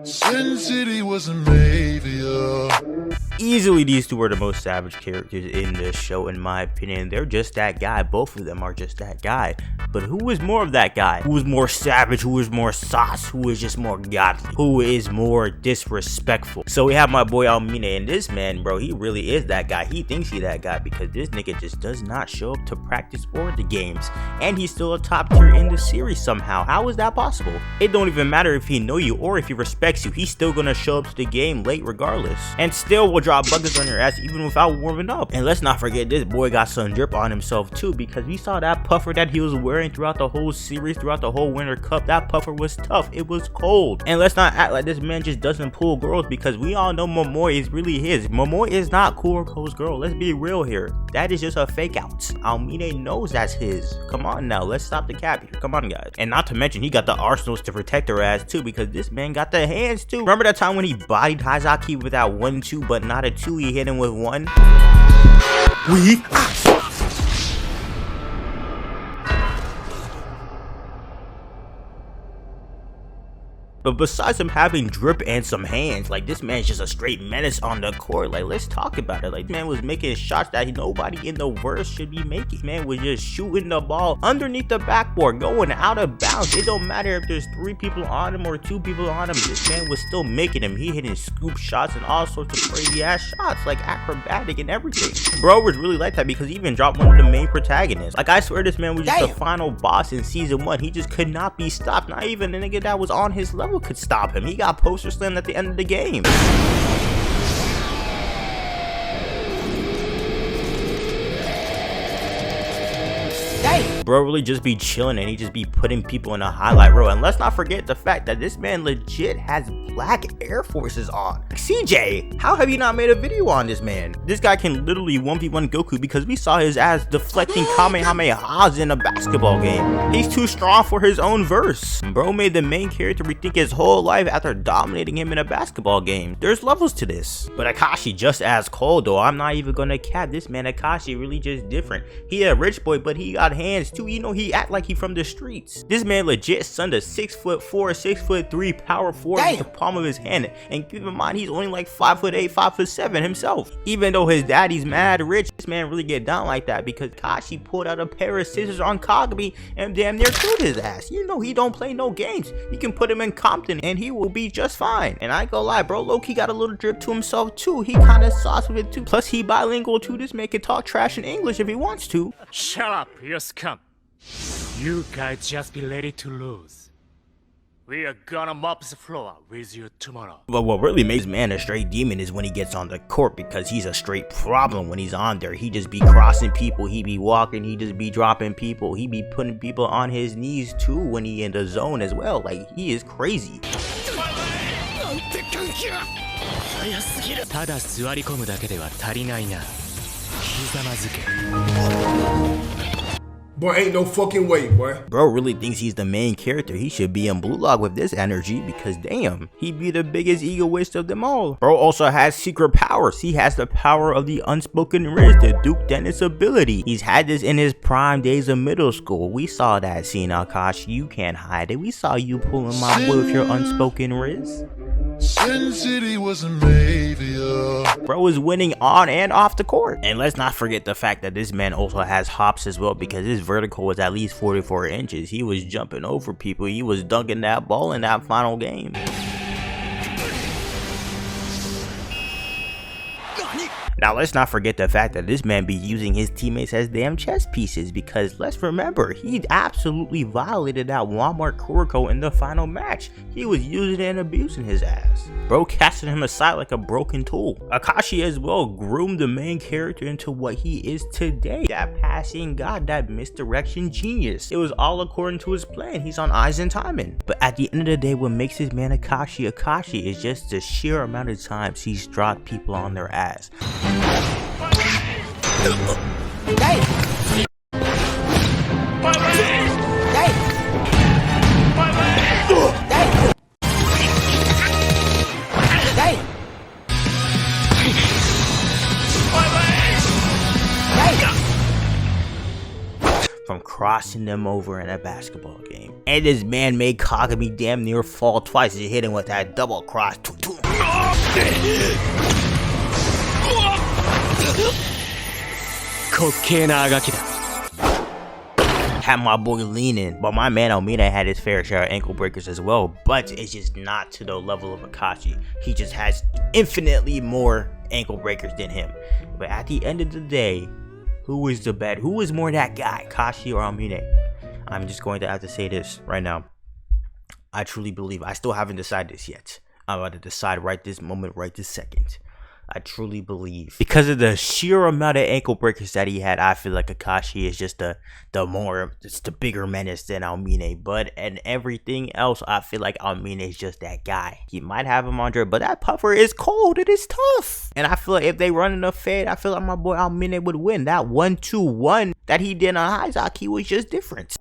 Sin City was a Mavia. Easily, these two are the most savage characters in this show, in my opinion. They're just that guy. Both of them are just that guy. But who is more of that guy? Who is more savage? Who is more sauce? Who is just more godly? Who is more disrespectful? So we have my boy Aomine, and this man, bro, he really is that guy. He thinks he's that guy because this nigga just does not show up to practice or the games. And he's still a top tier in the series somehow. How is that possible? It don't even matter if he know you or if he respects you. He's still gonna show up to the game late regardless. And still will drop buckets on your ass even without warming up. And let's not forget, this boy got some drip on himself too, because we saw that puffer that he was wearing throughout the whole series, throughout the whole Winter Cup. That puffer was tough. It was cold. And let's not act like this man just doesn't pull girls, because we all know Momoe is really his. Momoe is not Kuroko's girl. Let's be real here. That is just a fake out. Aomine knows that's his. Come on now, let's stop the cap here. Come on, guys. And not to mention, he got the arsenals to protect her ass too, because this man got the hands too. Remember that time when he bodied Hazaki with that 1-2 but not a 2, he hit him with 1? But besides him having drip and some hands, like, this man's just a straight menace on the court. Like, let's talk about it. Like, this man was making shots that nobody in the world should be making. This man was just shooting the ball underneath the backboard, going out of bounds. It don't matter if there's 3 people on him or 2 people on him. This man was still making them. He hitting scoop shots and all sorts of crazy ass shots, like acrobatic and everything. Bro was really like that because he even dropped one of the main protagonists. Like, I swear this man was just the final boss in season 1. He just could not be stopped. Not even a nigga that was on his level could stop him. He got poster slammed at the end of the game. Bro really just be chilling and he just be putting people in a highlight row. And let's not forget the fact that this man legit has black Air Forces on. CJ, how have you not made a video on this man? This guy can literally 1v1 Goku because we saw his ass deflecting Kamehamehas in a basketball game. He's too strong for his own verse. Bro made the main character rethink his whole life after dominating him in a basketball game. There's levels to this. But Akashi just as cold though. I'm not even gonna cap this man. Akashi really just different. He a rich boy, but he got hands too. You know, he act like he from the streets. This man legit sunned a 6'4", 6'3" power forward with the palm of his hand. And keep in mind, he's only like 5'8", 5'7" himself. Even though his daddy's mad rich, this man really get down like that because Kashi pulled out a pair of scissors on Kagami and damn near killed his ass. You know, he don't play no games. You can put him in Compton and he will be just fine. And I ain't gonna lie, bro, low-key got a little drip to himself too. He kind of sauce with it too. Plus, he bilingual too. This man can talk trash in English if he wants to. Shut up, you scum. You guys just be ready to lose. We are gonna mop the floor with you tomorrow. But what really makes man a straight demon is when he gets on the court, because he's a straight problem when he's on there. He just be crossing people, he be walking, he just be dropping people, he be putting people on his knees too when he in the zone as well. Like, he is crazy. Boy, ain't no fucking way, boy. Bro really thinks he's the main character. He should be in Blue Lock with this energy because damn, he'd be the biggest egoist of them all. Bro also has secret powers. He has the power of the unspoken Riz, the Duke Dennis ability. He's had this in his prime days of middle school. We saw that scene, Akashi. You can't hide it. We saw you pulling my boy with your unspoken Riz. Sin City was a Mavia. Bro is winning on and off the court. And let's not forget the fact that this man also has hops as well, because his vertical was at least 44 inches. He was jumping over people. He was dunking that ball in that final game. Now let's not forget the fact that this man be using his teammates as damn chess pieces, because let's remember, he absolutely violated that Walmart Kuroko in the final match. He was using and abusing his ass. Bro casting him aside like a broken tool. Akashi as well groomed the main character into what he is today. That passing god, that misdirection genius. It was all according to his plan. He's on eyes and timing. But at the end of the day, what makes this man Akashi Akashi is just the sheer amount of times he's dropped people on their ass. From crossing them over in a basketball game. And this man made Kagami damn near fall twice as he hit him with that double cross. Had my boy leaning, but my man Aomine had his fair share of ankle breakers as well, but it's just not to the level of Akashi. He just has infinitely more ankle breakers than him. But at the end of the day, who is the bad? Who is more that guy, Akashi or Aomine? I'm just going to have to say this right now. I truly believe, I still haven't decided this yet. I'm about to decide right this moment, right this second. I truly believe, because of the sheer amount of ankle breakers that he had, I feel like Akashi is just the bigger menace than Aomine. But and everything else, I feel like Aomine is just that guy. He might have him under, but that puffer is cold. It is tough. And I feel like if they run enough fade, I feel like my boy Aomine would win. That 1-2-1 that he did on Hyzaki was just different.